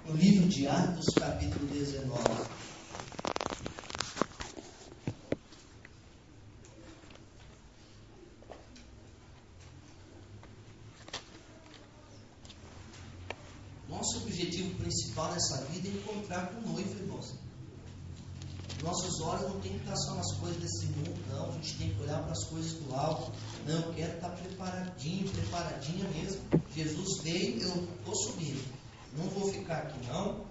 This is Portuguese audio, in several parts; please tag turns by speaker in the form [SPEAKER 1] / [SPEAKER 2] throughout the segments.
[SPEAKER 1] no livro de Atos, capítulo 19. Nosso objetivo principal nessa vida é encontrar com o noivo, irmãos. Nossos olhos não tem que estar só nas coisas desse mundo, não. A gente tem que olhar para as coisas do alto. Não, eu quero estar preparadinho, preparadinha mesmo. Jesus veio, eu estou subindo. Não vou ficar aqui, não.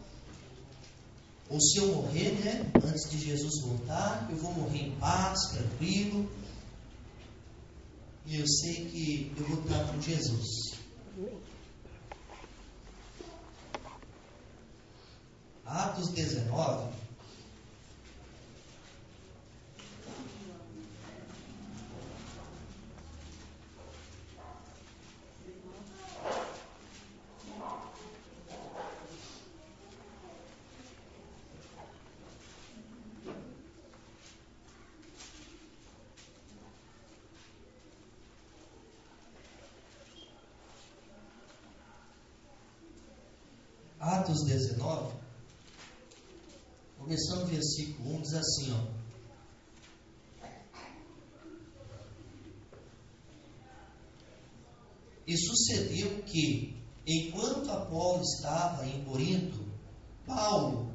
[SPEAKER 1] Ou se eu morrer, né, antes de Jesus voltar, eu vou morrer em paz, tranquilo. E eu sei que eu vou estar com Jesus. Atos 19. Atos 19, começando o versículo 1, diz assim, ó. E sucedeu que, enquanto Apolo estava em Corinto, Paulo,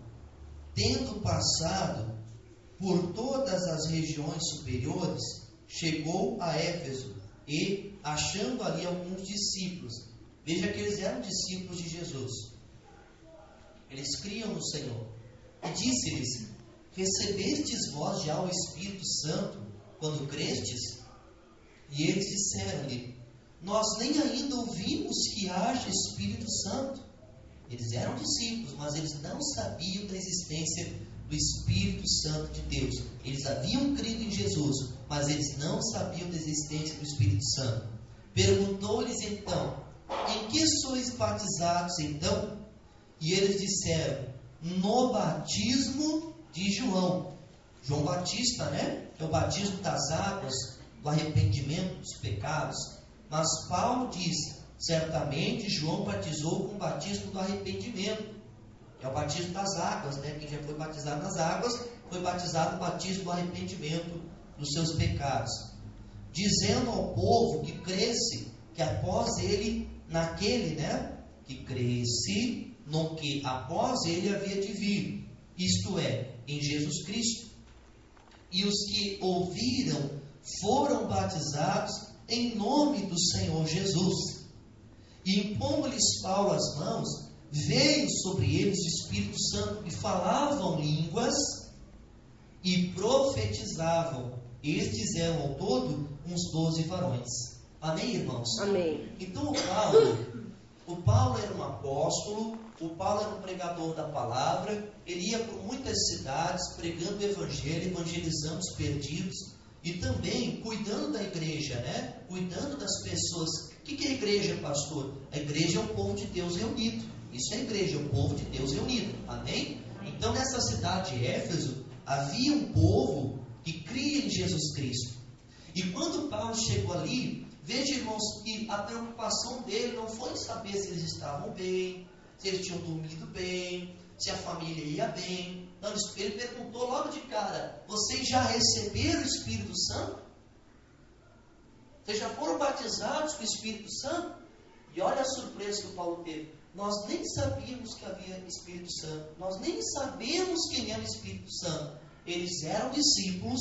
[SPEAKER 1] tendo passado por todas as regiões superiores, chegou a Éfeso e, achando ali alguns discípulos, veja que eles eram discípulos de Jesus. Eles criam no Senhor. E disse-lhes: recebestes vós já o Espírito Santo quando crestes? E eles disseram-lhe: nós nem ainda ouvimos que haja Espírito Santo. Eles eram discípulos, mas eles não sabiam da existência do Espírito Santo de Deus. Eles haviam crido em Jesus, mas eles não sabiam da existência do Espírito Santo. Perguntou-lhes então: em que sois batizados então? E eles disseram: no batismo de João. João Batista, né? É o batismo das águas, do arrependimento dos pecados. Mas Paulo diz: certamente João batizou com o batismo do arrependimento. É o batismo das águas, né? Quem já foi batizado nas águas, foi batizado no batismo do arrependimento dos seus pecados. Dizendo ao povo que cresce, que após ele, naquele, né? Que cresce no que após ele havia de vir, isto é, em Jesus Cristo. E os que ouviram foram batizados em nome do Senhor Jesus. E impondo-lhes Paulo as mãos, veio sobre eles o Espírito Santo, e falavam línguas e profetizavam. Estes eram ao todo uns 12 varões. Amém, irmãos?
[SPEAKER 2] Amém.
[SPEAKER 1] Então o Paulo era um apóstolo, o Paulo era um pregador da palavra, ele ia por muitas cidades pregando o evangelho, evangelizando os perdidos e também cuidando da igreja, né? Cuidando das pessoas. O que é a igreja, pastor? A igreja é o povo de Deus reunido. Isso é a igreja, é o povo de Deus reunido. Amém? Então nessa cidade de Éfeso havia um povo que cria em Jesus Cristo. E quando Paulo chegou ali, veja, irmãos, que a preocupação dele não foi saber se eles estavam bem, se eles tinham dormido bem, se a família ia bem. Não, ele perguntou logo de cara: vocês já receberam o Espírito Santo? Vocês já foram batizados com o Espírito Santo? E olha a surpresa que o Paulo teve. Nós nem sabíamos que havia Espírito Santo. Nós nem sabemos quem era o Espírito Santo. Eles eram discípulos,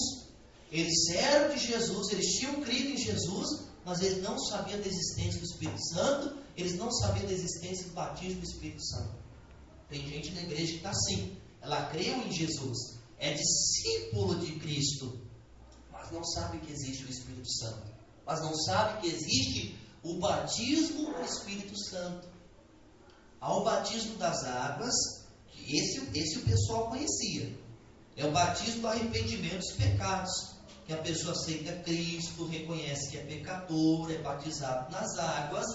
[SPEAKER 1] eles eram de Jesus, eles tinham crido em Jesus, mas eles não sabiam da existência do Espírito Santo, eles não sabiam da existência do batismo do Espírito Santo. Tem gente na igreja que está assim, ela creu em Jesus, é discípulo de Cristo, mas não sabe que existe o Espírito Santo, mas não sabe que existe o batismo do Espírito Santo. Há o batismo das águas, que esse o pessoal conhecia, é o batismo do arrependimento dos pecados, que a pessoa aceita Cristo, reconhece que é pecador, é batizado nas águas,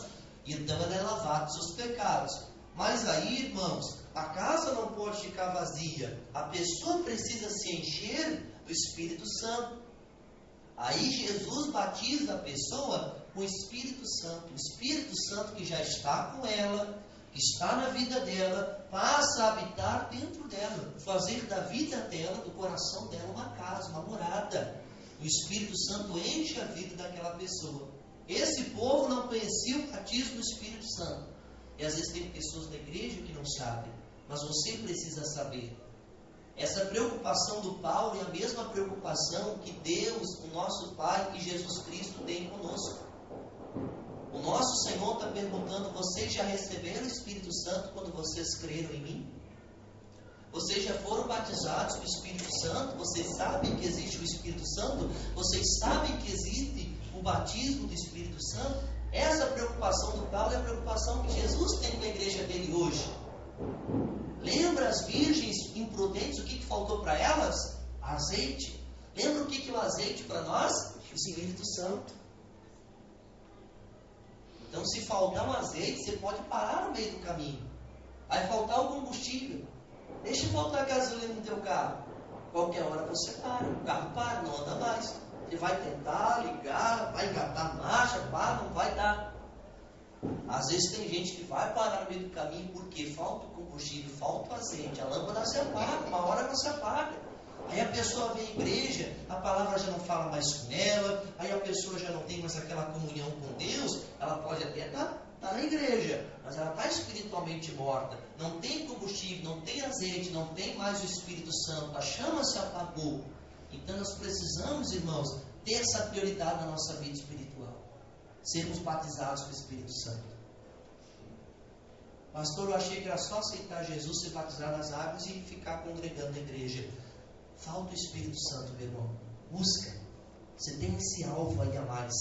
[SPEAKER 1] e então ela é lavada dos seus pecados. Mas aí, irmãos, a casa não pode ficar vazia, a pessoa precisa se encher do Espírito Santo. Aí Jesus batiza a pessoa com o Espírito Santo que já está com ela, que está na vida dela, passa a habitar dentro dela, fazer da vida dela, do coração dela, uma casa, uma morada. O Espírito Santo enche a vida daquela pessoa. Esse povo não conhecia o batismo do Espírito Santo. E às vezes tem pessoas na igreja que não sabem, mas você precisa saber. Essa preocupação do Paulo é a mesma preocupação que Deus, o nosso Pai e Jesus Cristo tem conosco. O nosso Senhor está perguntando: vocês já receberam o Espírito Santo quando vocês creram em mim? Vocês já foram batizados com o Espírito Santo? Vocês sabem que existe o Espírito Santo? Vocês sabem que existe o batismo do Espírito Santo? Essa preocupação do Paulo é a preocupação que Jesus tem com a igreja dele hoje. Lembra as virgens imprudentes, o que faltou para elas? Azeite. Lembra o que é o azeite para nós? O Espírito Santo. Então, se faltar um azeite, você pode parar no meio do caminho. Vai faltar o combustível. Deixa faltar gasolina no teu carro. Qualquer hora você para. O carro para, não anda mais. Você vai tentar ligar, vai engatar a marcha, para, não vai dar. Às vezes tem gente que vai parar no meio do caminho porque falta o combustível, falta o azeite, a lâmpada se apaga, uma hora ela se apaga. Aí a pessoa vem à igreja, a palavra já não fala mais com ela, aí a pessoa já não tem mais aquela comunhão com Deus, ela pode até estar na igreja, mas ela está espiritualmente morta, não tem combustível, não tem azeite, não tem mais o Espírito Santo, a chama se apagou. Então nós precisamos, irmãos, ter essa prioridade na nossa vida espiritual. Sermos batizados com o Espírito Santo. Pastor, eu achei que era só aceitar Jesus, ser batizado nas águas e ficar congregando na igreja. Falta o Espírito Santo, meu irmão. Busca. Você tem esse alvo aí a mais.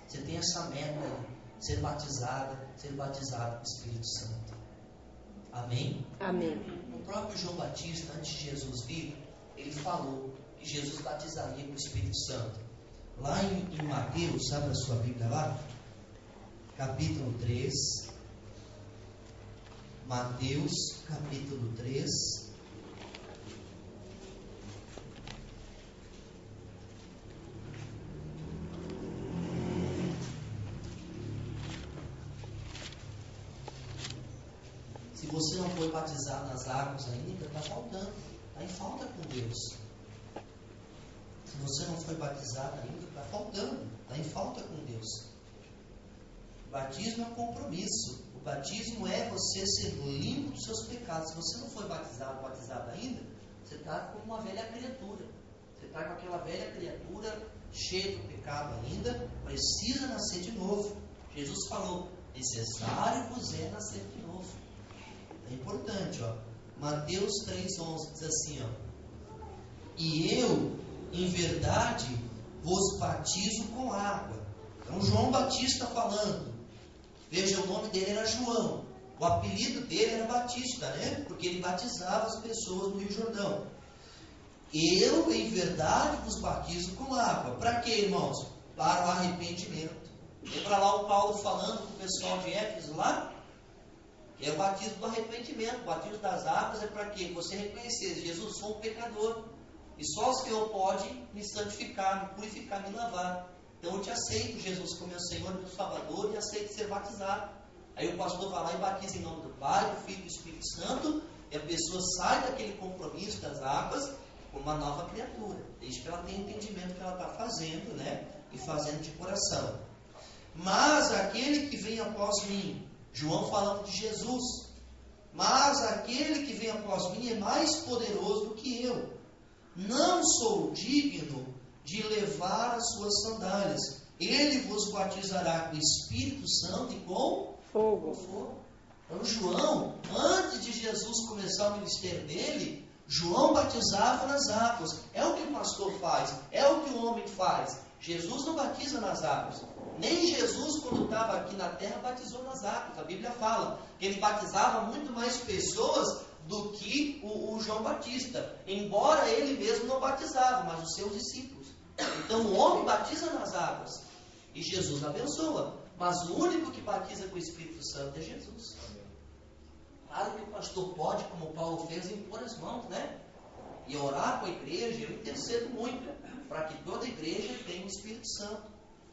[SPEAKER 1] Você tem essa meta aí. Ser batizado com o Espírito Santo. Amém?
[SPEAKER 2] Amém.
[SPEAKER 1] O próprio João Batista, antes de Jesus vir, ele falou que Jesus batizaria com o Espírito Santo. Lá em Mateus, abre a sua Bíblia lá, capítulo 3. Mateus, capítulo 3. Se você não foi batizado nas águas ainda, está faltando, está em falta com Deus. Se você não foi batizado ainda, está faltando, está em falta com Deus. O batismo é um compromisso. O batismo é você ser limpo dos seus pecados. Se você não foi batizado ainda, você está como uma velha criatura. Você está com aquela velha criatura cheia do pecado ainda, precisa nascer de novo. Jesus falou: necessário vos é nascer de novo. É importante, ó. Mateus 3,11 diz assim, ó: e eu, em verdade, vos batizo com água. Então João Batista falando. Veja, o nome dele era João. O apelido dele era Batista, né? Porque ele batizava as pessoas no Rio Jordão. Eu, em verdade, vos batizo com água. Para quê, irmãos? Para o arrependimento. Lembra lá o Paulo falando com o pessoal de Éfeso lá? Que é o batismo do arrependimento. O batismo das águas é para quê? Você reconhecer: Jesus, sou um pecador. E só o Senhor pode me santificar, me purificar, me lavar. Então eu te aceito, Jesus, como meu Senhor e meu Salvador, e aceito ser batizado. Aí o pastor vai lá e batiza em nome do Pai, do Filho e do Espírito Santo, e a pessoa sai daquele compromisso das águas como uma nova criatura, desde que ela tenha entendimento do que ela está fazendo, né? E fazendo de coração. Mas aquele que vem após mim, João falando de Jesus, mas aquele que vem após mim é mais poderoso do que eu. Não sou digno de levar as suas sandálias. Ele vos batizará com o Espírito Santo e com fogo. Então João, antes de Jesus começar o ministério dele, João batizava nas águas. É o que o pastor faz, é o que o homem faz. Jesus não batiza nas águas. Nem Jesus, quando estava aqui na terra, batizou nas águas. A Bíblia fala que ele batizava muito mais pessoas do que o João Batista, embora ele mesmo não batizava, mas os seus discípulos. Então o homem batiza nas águas e Jesus abençoa, mas o único que batiza com o Espírito Santo é Jesus. Claro que o pastor pode, como Paulo fez, impor as mãos, né? E orar com a igreja. Eu intercedo muito para que toda a igreja tenha o Espírito Santo.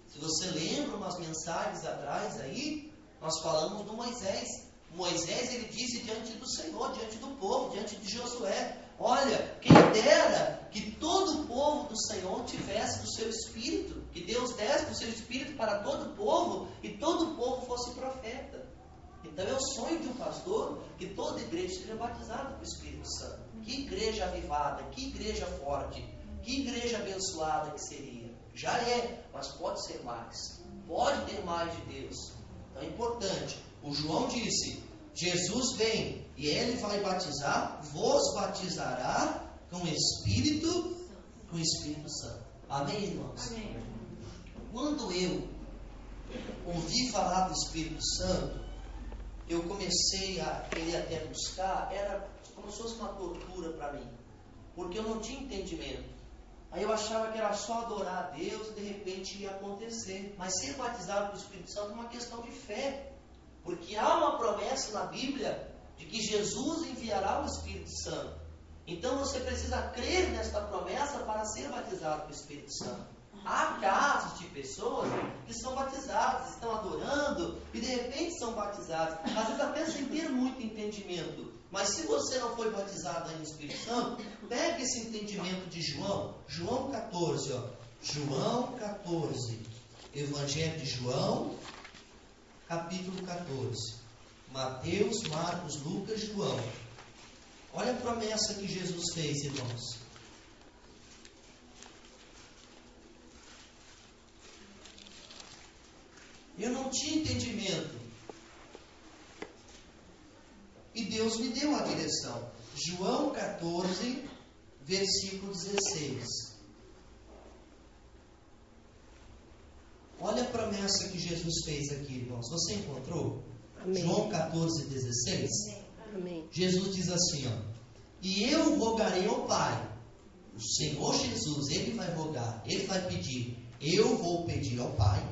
[SPEAKER 1] Se você lembra umas mensagens atrás aí, nós falamos do Moisés. Moisés, ele disse diante do Senhor, diante do povo, diante de Josué: olha, quem dera que todo o povo do Senhor tivesse do seu Espírito, que Deus desse do seu Espírito para todo o povo, e todo o povo fosse profeta. Então é o sonho de um pastor que toda igreja seja batizada com o Espírito Santo. Que igreja avivada, que igreja forte, que igreja abençoada que seria. Já é, mas pode ser mais. Pode ter mais de Deus. Então é importante. O João disse: Jesus vem e ele vai batizar, vos batizará com o Espírito Santo. Amém, irmãos?
[SPEAKER 2] Amém.
[SPEAKER 1] Quando eu ouvi falar do Espírito Santo, eu comecei a querer até buscar, era como se fosse uma tortura para mim, porque eu não tinha entendimento. Aí eu achava que era só adorar a Deus e de repente ia acontecer. Mas ser batizado com o Espírito Santo é uma questão de fé, porque há uma promessa na Bíblia de que Jesus enviará o Espírito Santo. Então você precisa crer nesta promessa para ser batizado com o Espírito Santo. Há casos de pessoas que são batizadas, estão adorando e de repente são batizadas, às vezes até sem ter muito entendimento. Mas se você não foi batizado aí no Espírito Santo, pegue esse entendimento de João 14, ó. João 14, Evangelho de João, capítulo 14. Mateus, Marcos, Lucas, João. Olha a promessa que Jesus fez, irmãos. Eu não tinha entendimento. E Deus me deu a direção. João 14, versículo 16. Olha a promessa que Jesus fez aqui, irmãos. Você encontrou? Amém. João 14, 16.
[SPEAKER 2] Amém.
[SPEAKER 1] Jesus diz assim, ó: e eu rogarei ao Pai. O Senhor Jesus, Ele vai rogar, Ele vai pedir. Eu vou pedir ao Pai,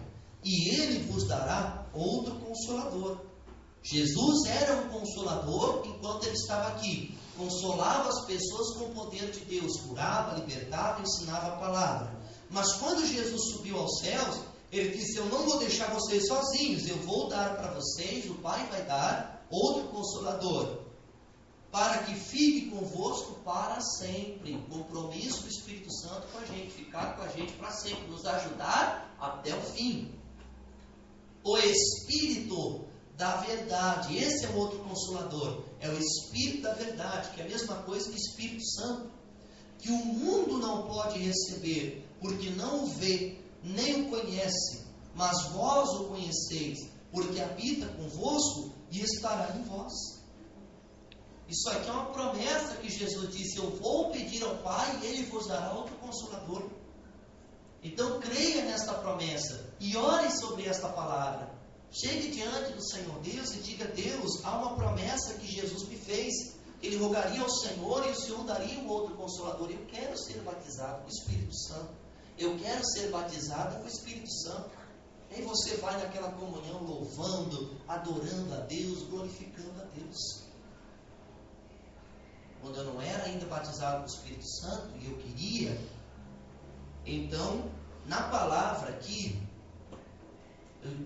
[SPEAKER 1] e Ele vos dará outro Consolador. Jesus era um Consolador enquanto Ele estava aqui. Consolava as pessoas com o poder de Deus. Curava, libertava, ensinava a palavra. Mas quando Jesus subiu aos céus, Ele disse: eu não vou deixar vocês sozinhos. Eu vou dar para vocês, o Pai vai dar outro Consolador, para que fique convosco para sempre. Compromisso do Espírito Santo com a gente, ficar com a gente para sempre, nos ajudar até o fim. O Espírito da verdade, esse é o outro Consolador, é o Espírito da verdade, que é a mesma coisa que Espírito Santo, que o mundo não pode receber, porque não o vê, nem o conhece, mas vós o conheceis, porque habita convosco e estará em vós. Isso aqui é uma promessa que Jesus disse: eu vou pedir ao Pai e Ele vos dará outro Consolador. Então creia nesta promessa e ore sobre esta palavra. Chegue diante do Senhor Deus e diga: Deus, há uma promessa que Jesus me fez. Ele rogaria ao Senhor e o Senhor daria um outro Consolador. Eu quero ser batizado com o Espírito Santo. Eu quero ser batizado com o Espírito Santo. Aí você vai naquela comunhão louvando, adorando a Deus, glorificando a Deus. Quando eu não era ainda batizado com o Espírito Santo e eu queria, então, na palavra aqui,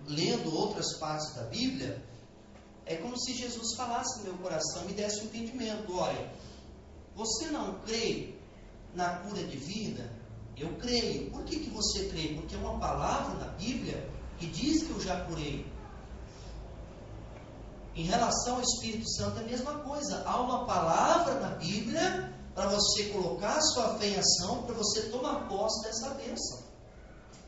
[SPEAKER 1] lendo outras partes da Bíblia, é como se Jesus falasse no meu coração, me desse um entendimento. Olha, você não crê na cura divina? Eu creio. Por que você crê? Porque é uma palavra na Bíblia que diz que eu já curei. Em relação ao Espírito Santo é a mesma coisa. Há uma palavra na Bíblia para você colocar a sua fé em ação, para você tomar posse dessa bênção.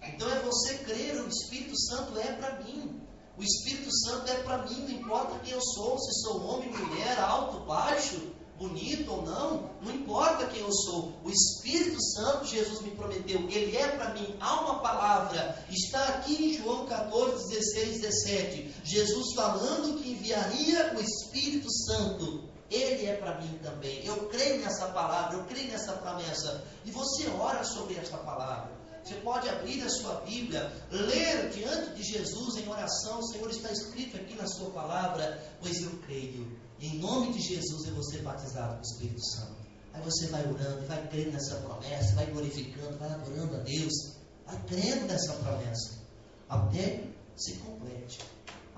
[SPEAKER 1] Então é você crer: o Espírito Santo é para mim. O Espírito Santo é para mim, não importa quem eu sou, se sou homem, mulher, alto, baixo, bonito ou não, não importa quem eu sou. O Espírito Santo, Jesus me prometeu, Ele é para mim. Há uma palavra, está aqui em João 14, 16, 17, Jesus falando que enviaria o Espírito Santo. Ele é para mim também. Eu creio nessa palavra, eu creio nessa promessa. E você ora sobre esta palavra. Você pode abrir a sua Bíblia, ler diante de Jesus em oração: Senhor, está escrito aqui na sua palavra, pois eu creio. E em nome de Jesus eu vou ser batizado com o Espírito Santo. Aí você vai orando, vai crendo nessa promessa, vai glorificando, vai adorando a Deus, vai crendo nessa promessa, até se complete,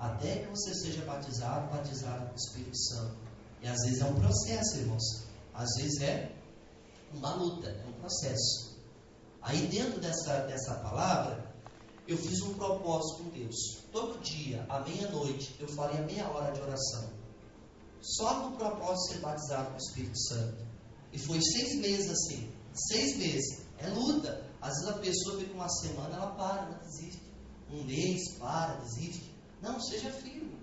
[SPEAKER 1] até que você seja batizado com o Espírito Santo. E às vezes é um processo, irmãos. Às vezes é uma luta, é um processo. Aí dentro dessa palavra, eu fiz um propósito com Deus. Todo dia, à meia-noite, eu faria meia hora de oração. Só com o propósito de ser batizado com o Espírito Santo. E foi 6 meses assim. 6 meses. É luta. Às vezes a pessoa fica uma semana, ela para, ela desiste. Um mês, para, desiste. Não, seja firme.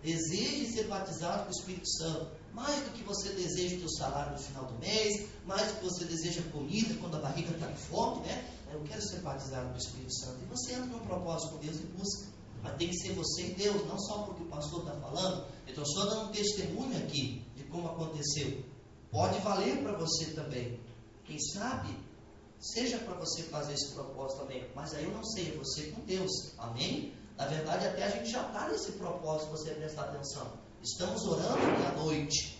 [SPEAKER 1] Deseje ser batizado com o Espírito Santo. Mais do que você deseja o seu salário no final do mês, mais do que você deseja comida quando a barriga está com fome, né? Eu quero ser batizado com o Espírito Santo. E você entra num propósito com Deus e busca. Mas tem que ser você e Deus, não só porque o pastor está falando. Eu estou só dando um testemunho aqui de como aconteceu. Pode valer para você também. Quem sabe, seja para você fazer esse propósito também. Mas aí eu não sei, é você com Deus. Amém? Na verdade, até a gente já está nesse propósito, você prestar atenção. Estamos orando meia-noite.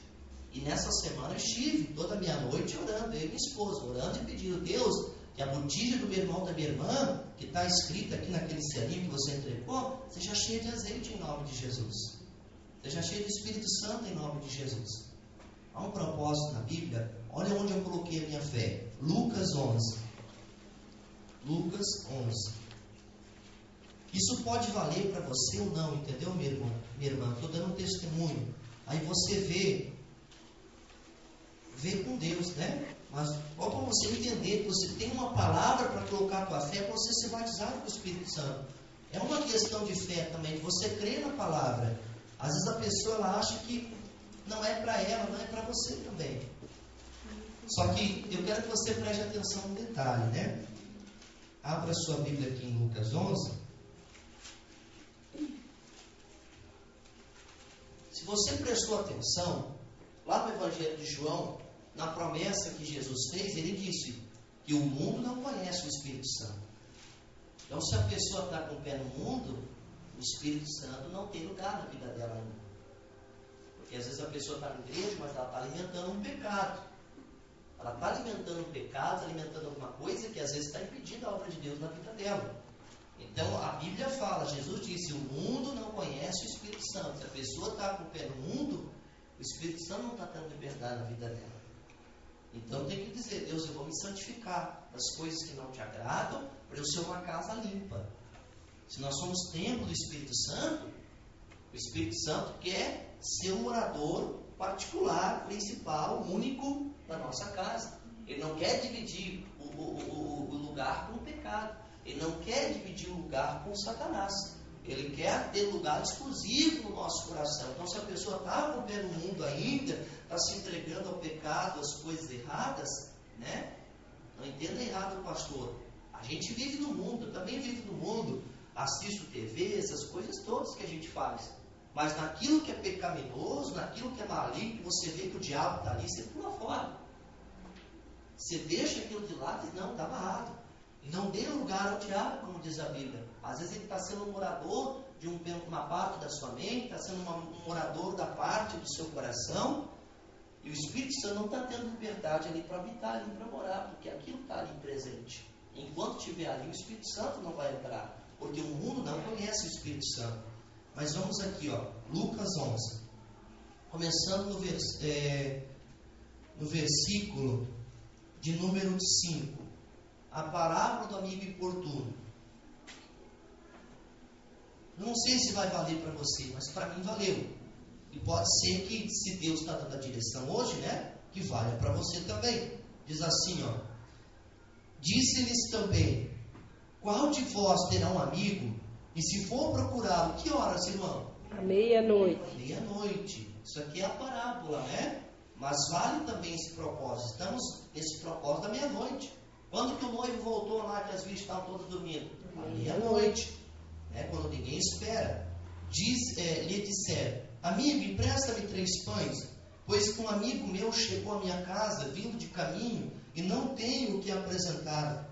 [SPEAKER 1] E nessa semana eu estive toda meia-noite orando, eu e minha esposa, orando e pedindo, Deus, que a botija do meu irmão, da minha irmã, que está escrita aqui naquele selinho que você entregou, seja cheia de azeite em nome de Jesus. Seja cheia do Espírito Santo em nome de Jesus. Há um propósito na Bíblia. Olha onde eu coloquei a minha fé. Lucas 11. Lucas 11. Isso pode valer para você ou não, entendeu, minha irmã? Minha irmã, estou dando um testemunho. Aí você vê com Deus, né? Mas ó, para você entender que você tem uma palavra para colocar a tua fé, para você ser batizado com o Espírito Santo. É uma questão de fé também, de você crer na palavra. Às vezes a pessoa ela acha que não é para ela, não é para você também. Só que eu quero que você preste atenção no detalhe, né? Abra sua Bíblia aqui em Lucas 11. Se você prestou atenção, lá no Evangelho de João, na promessa que Jesus fez, ele disse que o mundo não conhece o Espírito Santo. Então, se a pessoa está com o pé no mundo, o Espírito Santo não tem lugar na vida dela ainda. Porque às vezes a pessoa está na igreja, mas ela está alimentando um pecado. Ela está alimentando um pecado, alimentando alguma coisa que às vezes está impedindo a obra de Deus na vida dela. Então, a Bíblia fala, Jesus disse, o mundo não conhece o Espírito Santo. Se a pessoa está com o pé no mundo, o Espírito Santo não está tendo liberdade na vida dela. Então, tem que dizer, Deus, eu vou me santificar das coisas que não te agradam, para eu ser uma casa limpa. Se nós somos templo do Espírito Santo, o Espírito Santo quer ser um morador particular, principal, único da nossa casa. Ele não quer dividir o lugar com o pecado. Ele não quer dividir o lugar com Satanás. Ele quer ter lugar exclusivo no nosso coração. Então, se a pessoa está com o pé no mundo ainda, está se entregando ao pecado, às coisas erradas, né? Não entenda errado, pastor. A gente vive no mundo, eu também vivo no mundo. Assisto TV, essas coisas todas que a gente faz. Mas naquilo que é pecaminoso, naquilo que é maligno, você vê que o diabo está ali, você pula fora. Você deixa aquilo de lado e diz, não, estava errado. Não dê lugar ao diabo, como diz a Bíblia. Às vezes ele está sendo um morador de uma parte da sua mente, está sendo um morador da parte do seu coração, e o Espírito Santo não está tendo liberdade ali para habitar, ali para morar, porque aquilo está ali presente. Enquanto estiver ali, o Espírito Santo não vai entrar, porque o mundo não conhece o Espírito Santo. Mas vamos aqui, ó, Lucas 11, começando no versículo de número 5. A parábola do amigo importuno. Não sei se vai valer para você, mas para mim valeu. E pode ser que, se Deus está dando a direção hoje, né, que valha para você também. Diz assim, ó. Disse-lhes também, qual de vós terá um amigo, e se for procurá-lo, que horas, irmão?
[SPEAKER 2] À meia-noite.
[SPEAKER 1] À meia-noite. Isso aqui é a parábola, né? Mas vale também esse propósito. Estamos nesse propósito da meia-noite. Quando que o noivo voltou lá, que as virgens estavam todas dormindo? À meia-noite, né? Quando ninguém espera. Lhe disseram, amigo, empresta-me 3 pães, pois que um amigo meu chegou à minha casa, vindo de caminho, e não tenho o que apresentar.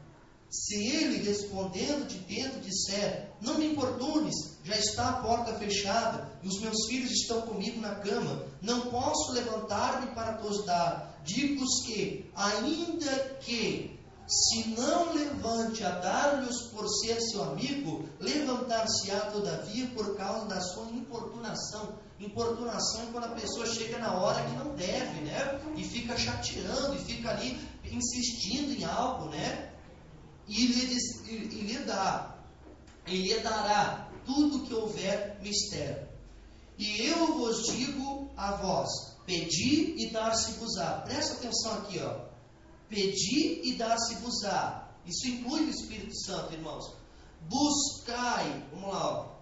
[SPEAKER 1] Se ele, respondendo de dentro, disser, não me importunes, já está a porta fechada, e os meus filhos estão comigo na cama, não posso levantar-me para te dar. Digo-vos que, ainda que se não levante a dar-lhes por ser seu amigo, levantar-se-á todavia por causa da sua importunação. Importunação é quando a pessoa chega na hora que não deve, né? E fica chateando, e fica ali insistindo em algo, né? E lhe dará tudo que houver mistério. E eu vos digo a vós, pedi e dar-se-vos-á. Presta atenção aqui, ó. Pedi e dar-se-vos-á. Isso inclui o Espírito Santo, irmãos. Buscai, vamos lá, ó.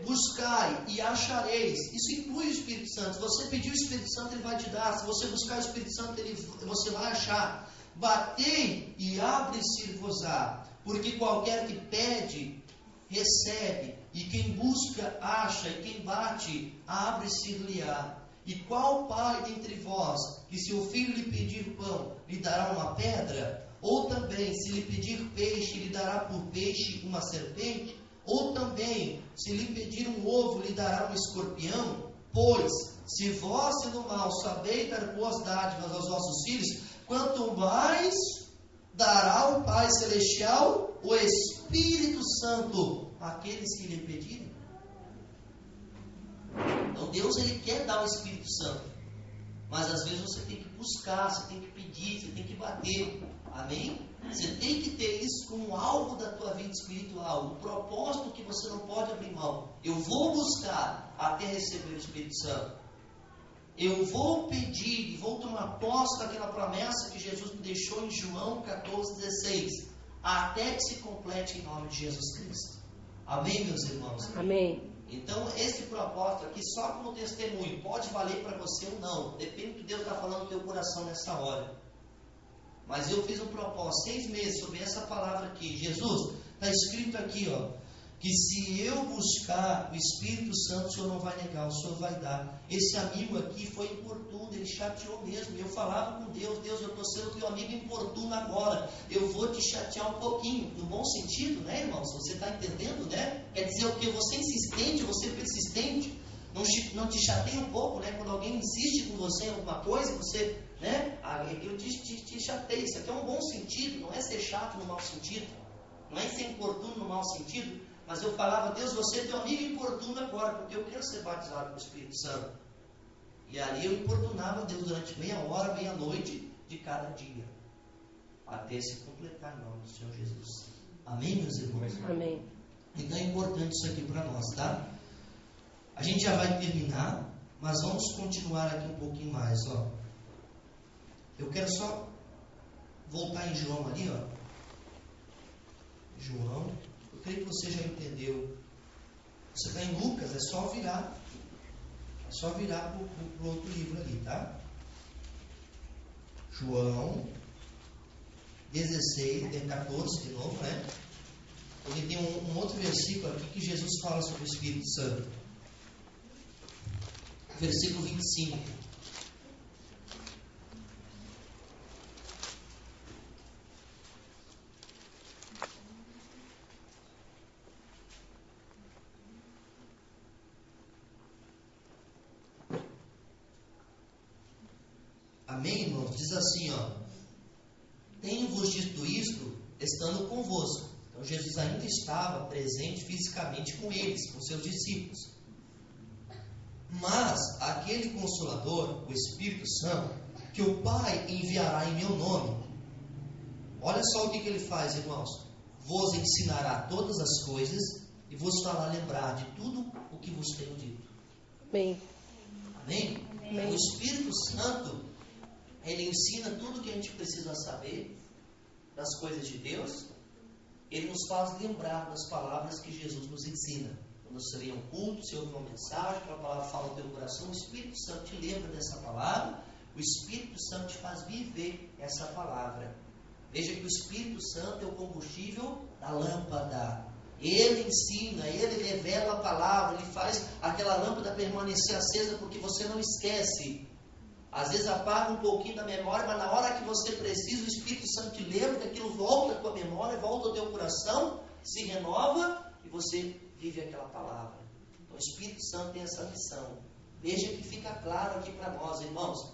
[SPEAKER 1] Buscai e achareis. Isso inclui o Espírito Santo. Se você pedir o Espírito Santo, Ele vai te dar. Se você buscar o Espírito Santo, você vai achar. Batei e abre-se-vos-á. Porque qualquer que pede, recebe. E quem busca, acha. E quem bate, abre-se-lhe-á. E qual pai dentre vós, que se o filho lhe pedir pão, lhe dará uma pedra? Ou também, se lhe pedir peixe, lhe dará por peixe uma serpente? Ou também, se lhe pedir um ovo, lhe dará um escorpião? Pois, se vós, sendo mal, sabeis dar boas dádivas aos vossos filhos, quanto mais dará o Pai Celestial o Espírito Santo àqueles que lhe pedirem. Então Deus, Ele quer dar o Espírito Santo, mas às vezes você tem que buscar, você tem que pedir, você tem que bater. Amém? Você tem que ter isso como alvo da tua vida espiritual, um propósito que você não pode abrir mão. Eu vou buscar até receber o Espírito Santo. Eu vou pedir e vou tomar posse daquela promessa que Jesus me deixou em João 14,16, até que se complete em nome de Jesus Cristo. Amém, meus irmãos?
[SPEAKER 2] Amém.
[SPEAKER 1] Então, esse propósito aqui, só como testemunho, pode valer para você ou não. Depende do que Deus está falando no teu coração nessa hora. Mas eu fiz um propósito, 6 meses, sobre essa palavra aqui. Jesus, está escrito aqui, ó, que se eu buscar o Espírito Santo, o Senhor não vai negar, o Senhor vai dar. Esse amigo aqui foi importuno, ele chateou mesmo. Eu falava com Deus, Deus, eu estou sendo teu amigo importuno agora. Eu vou te chatear um pouquinho, no bom sentido, né, irmãos? Você está entendendo, né? Quer dizer o quê? Você é insistente, você é persistente. Não te chateia um pouco, né? Quando alguém insiste com você em alguma coisa, você, né? Aquilo te chateia. Isso aqui é um bom sentido, não é ser chato no mau sentido. Não é ser importuno no mau sentido. Mas eu falava, Deus, você é teu amigo importuno agora, porque eu quero ser batizado com o Espírito Santo. E ali eu importunava Deus durante meia hora, meia-noite de cada dia, até se completar em nome do Senhor Jesus. Amém, meus irmãos?
[SPEAKER 2] Amém.
[SPEAKER 1] Então é importante isso aqui para nós, tá? A gente já vai terminar, mas vamos continuar aqui um pouquinho mais, ó. Eu quero só voltar em João ali, ó. João, eu creio que você já entendeu. Você está em Lucas, é só virar. É só virar para o outro livro ali, tá? João 16, 14 de novo, né? Porque tem um outro versículo aqui que Jesus fala sobre o Espírito Santo. Versículo 25. Amém, irmãos? Diz assim, ó. Tenho-vos dito isto, estando convosco. Então Jesus ainda estava presente fisicamente com eles, com seus discípulos. Mas aquele Consolador, o Espírito Santo, que o Pai enviará em meu nome, olha só o que ele faz, irmãos. Vos ensinará todas as coisas e vos fará lembrar de tudo o que vos tenho dito.
[SPEAKER 2] Amém.
[SPEAKER 1] Amém?
[SPEAKER 2] Amém.
[SPEAKER 1] O Espírito Santo, ele ensina tudo o que a gente precisa saber das coisas de Deus. Ele nos faz lembrar das palavras que Jesus nos ensina. Quando você lê um culto, você ouve uma mensagem, aquela palavra fala no teu coração, o Espírito Santo te lembra dessa palavra, o Espírito Santo te faz viver essa palavra. Veja que o Espírito Santo é o combustível da lâmpada. Ele ensina, ele revela a palavra, ele faz aquela lâmpada permanecer acesa porque você não esquece. Às vezes apaga um pouquinho da memória, mas na hora que você precisa, o Espírito Santo te lembra que aquilo volta à tua memória, volta ao teu coração, se renova e você vive aquela palavra. Então o Espírito Santo tem essa missão. Veja que fica claro aqui para nós, irmãos.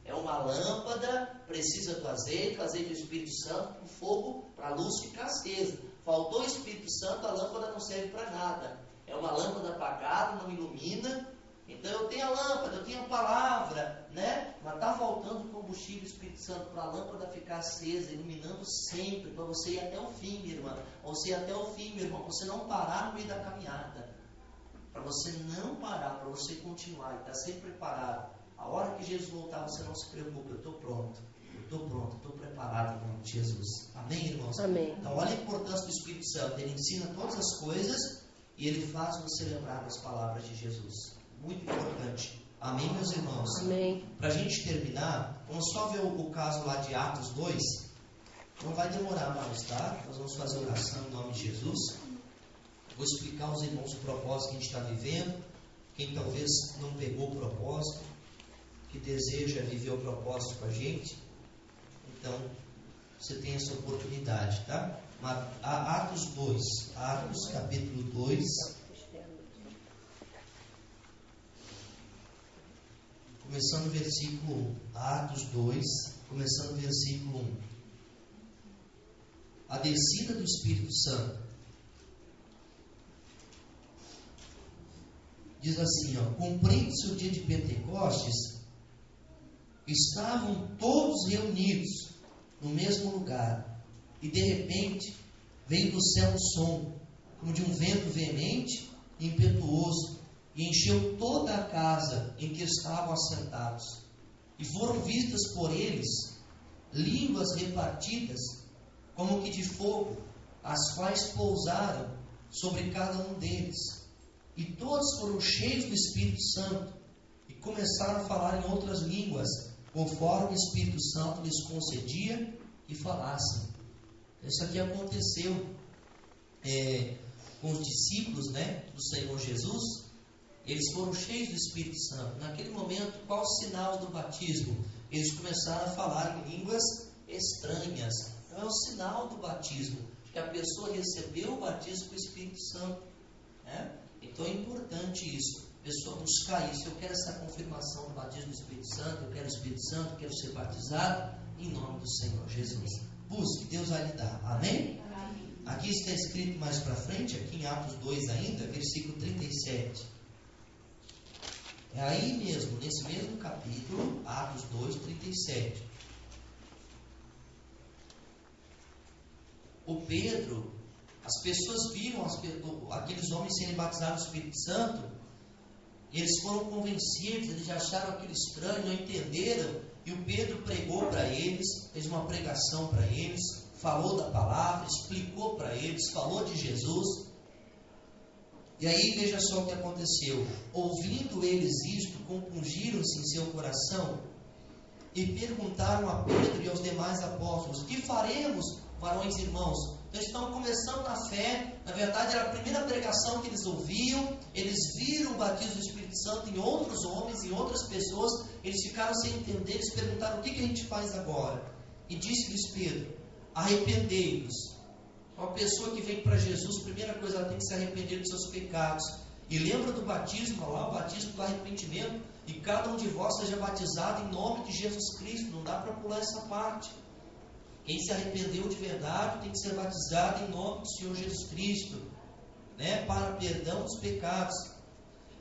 [SPEAKER 1] É uma lâmpada, precisa do azeite, o azeite do Espírito Santo, o fogo para a luz ficar acesa. Faltou o Espírito Santo, a lâmpada não serve para nada. É uma lâmpada apagada, não ilumina. Então eu tenho a lâmpada, eu tenho a palavra, né? Mas está faltando combustível do Espírito Santo para a lâmpada ficar acesa, iluminando sempre, para você ir até o fim, minha irmã. Você ir até o fim, meu irmão, você não parar no meio da caminhada. Para você não parar, para você continuar e estar sempre preparado. A hora que Jesus voltar, você não se preocupe, eu estou pronto, estou preparado em nome de Jesus. Amém, irmãos?
[SPEAKER 2] Amém.
[SPEAKER 1] Então olha a importância do Espírito Santo, ele ensina todas as coisas e ele faz você lembrar das palavras de Jesus. Muito importante. Amém, meus irmãos?
[SPEAKER 2] Amém.
[SPEAKER 1] Para a gente terminar, vamos só ver o caso lá de Atos 2. Não vai demorar mais, tá? Nós vamos fazer oração em nome de Jesus. Vou explicar aos irmãos o propósito que a gente está vivendo. Quem talvez não pegou o propósito, que deseja viver o propósito com a gente, então você tem essa oportunidade, tá? Atos 2, Atos capítulo 2, começando o versículo 1, Atos 2, começando o versículo 1. A descida do Espírito Santo. Diz assim, ó, cumprindo-se o dia de Pentecostes, estavam todos reunidos no mesmo lugar, e de repente veio do céu um som, como de um vento veemente e impetuoso, e encheu toda a casa em que estavam assentados. E foram vistas por eles línguas repartidas, como que de fogo, as quais pousaram sobre cada um deles. E todos foram cheios do Espírito Santo, e começaram a falar em outras línguas, conforme o Espírito Santo lhes concedia que falassem. Isso aqui aconteceu com os discípulos, né, do Senhor Jesus. Eles foram cheios do Espírito Santo. Naquele momento, qual o sinal do batismo? Eles começaram a falar em línguas estranhas. Então é o sinal do batismo, que a pessoa recebeu o batismo com o Espírito Santo, né? Então é importante isso, a pessoa buscar isso. Eu quero essa confirmação do batismo do Espírito Santo, eu quero o Espírito Santo, eu quero ser batizado em nome do Senhor Jesus. Busque, Deus vai lhe dar. Amém? Amém. Aqui está escrito mais para frente, aqui em Atos 2 ainda, versículo 37. É aí mesmo, nesse mesmo capítulo, Atos 2, 37. O Pedro, as pessoas viram aqueles homens serem batizados no Espírito Santo, e eles foram convencidos, eles já acharam aquilo estranho, não entenderam, e o Pedro pregou para eles, fez uma pregação para eles, falou da palavra, explicou para eles, falou de Jesus. E aí veja só o que aconteceu. Ouvindo eles isto, compungiram-se em seu coração e perguntaram a Pedro e aos demais apóstolos: que faremos, varões e irmãos? Eles estão começando na fé. Na verdade era a primeira pregação que eles ouviam. Eles viram o batismo do Espírito Santo em outros homens, em outras pessoas. Eles ficaram sem entender. Eles perguntaram: o que a gente faz agora? E disse-lhes Pedro: arrependei-vos. Uma pessoa que vem para Jesus, a primeira coisa, ela tem que se arrepender dos seus pecados. E lembra do batismo lá, o batismo do arrependimento. E cada um de vós seja batizado em nome de Jesus Cristo. Não dá para pular essa parte. Quem se arrependeu de verdade tem que ser batizado em nome do Senhor Jesus Cristo, né, para perdão dos pecados.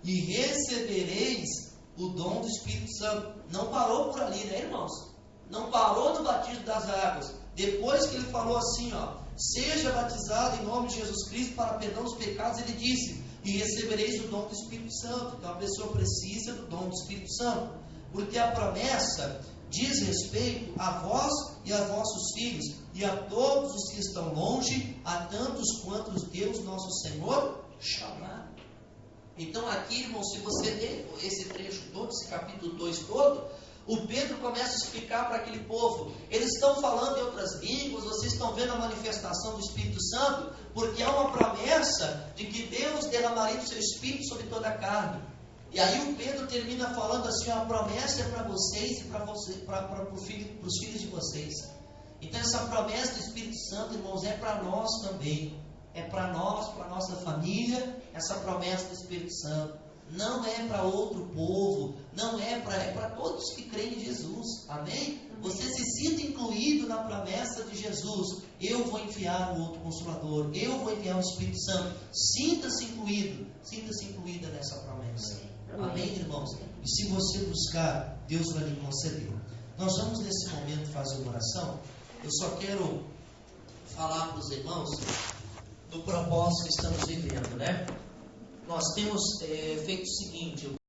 [SPEAKER 1] E recebereis o dom do Espírito Santo. Não parou por ali, né, irmãos? Não parou no batismo das águas. Depois que ele falou assim, ó, seja batizado em nome de Jesus Cristo para perdão dos pecados, ele disse: e recebereis o dom do Espírito Santo. Então a pessoa precisa do dom do Espírito Santo, porque a promessa diz respeito a vós e a vossos filhos, e a todos os que estão longe, a tantos quantos Deus nosso Senhor chamar. Então aqui, irmão, se você ler esse trecho todo, esse capítulo 2 todo, o Pedro começa a explicar para aquele povo: eles estão falando em outras línguas, vocês estão vendo a manifestação do Espírito Santo, porque há uma promessa de que Deus derramaria o seu Espírito sobre toda a carne. E aí o Pedro termina falando assim: a promessa é para vocês e para os filhos de vocês. Então essa promessa do Espírito Santo, irmãos, é para nós também. É para nós, para a nossa família, essa promessa do Espírito Santo. Não é para outro povo, não é para todos que creem em Jesus. enviar o outro Consolador, eu vou enviar o Espírito Santo. Sinta-se incluído, sinta-se incluída nessa promessa. Amém, irmãos? E se você buscar, Deus vai lhe conceder. Nós vamos nesse momento fazer uma oração. Eu só quero falar para os irmãos do propósito que estamos vivendo, né? Nós temos feito o seguinte.